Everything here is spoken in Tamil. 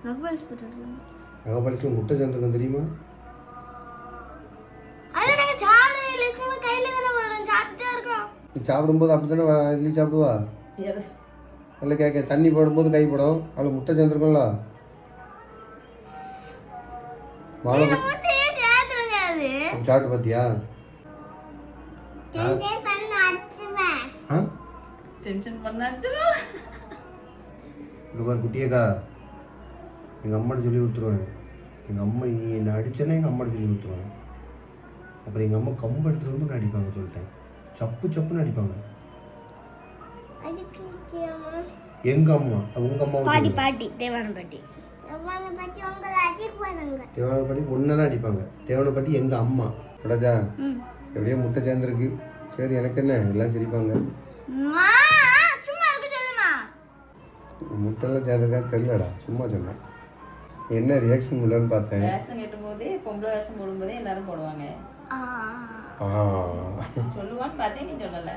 நகபாலிஷ் போட்டுருக்கேன். நகபாலிஷ்ல முட்டை சேர்ந்துருக்கேன் தெரியுமா? அது நாங்க சாப்பிடவே இல்லை, சும்மா கையில தானே போடுறோம், சாப்பிட்டே இருக்கோம். நீ சாப்பிடும்போது அப்படித்தானே இல்லை சாப்பிடுவா? இல்லை கேட்க தண்ணி போடும்போது கை போடும், அதில் முட்டை சேர்ந்துருக்கும்ல. மாலை சாப்பிட்டு பார்த்தியா? இங்கே பாரு குட்டியக்கா, எங்கள் அம்மாட்ட சொல்லி கொடுத்துருவேன். எங்கள் அம்மா நீ என்னை அடிச்சேன்னா எங்கள் அம்மாட்ட சொல்லி கொடுத்துருவேன். அப்புறம் எங்கள் அம்மா கம்பு எடுத்துகிட்டு வந்து அடிப்பாங்க சொல்லிட்டேன். சப்பு சப்புன்னு அடிப்பாங்க. எங்க அம்மா உங்க அம்மா பாட்டி பாட்டி தேவான பாட்டி தேவான பாட்டி ஒன்னதான் அடிப்பாங்க. தேவான பாட்டி எங்க அம்மா படாஜா எப்படியோ முட்டை சேர்ந்துருக்கு. சரி எனக்கு என்ன எல்லாம் சிரிப்பாங்க. முட்டைலாம் சேர்ந்துருக்கா தெரியலடா, சும்மா சொன்னேன். என்ன ரியாக்ஷன் இல்லைன்னு பார்த்தேன். வேஷம் கட்டும்போது பொம்பளை வேஷம் போடும்போதே எல்லாரும் போடுவாங்க. சொல்லுவான்னு பார்த்தேன், நீ சொல்லல.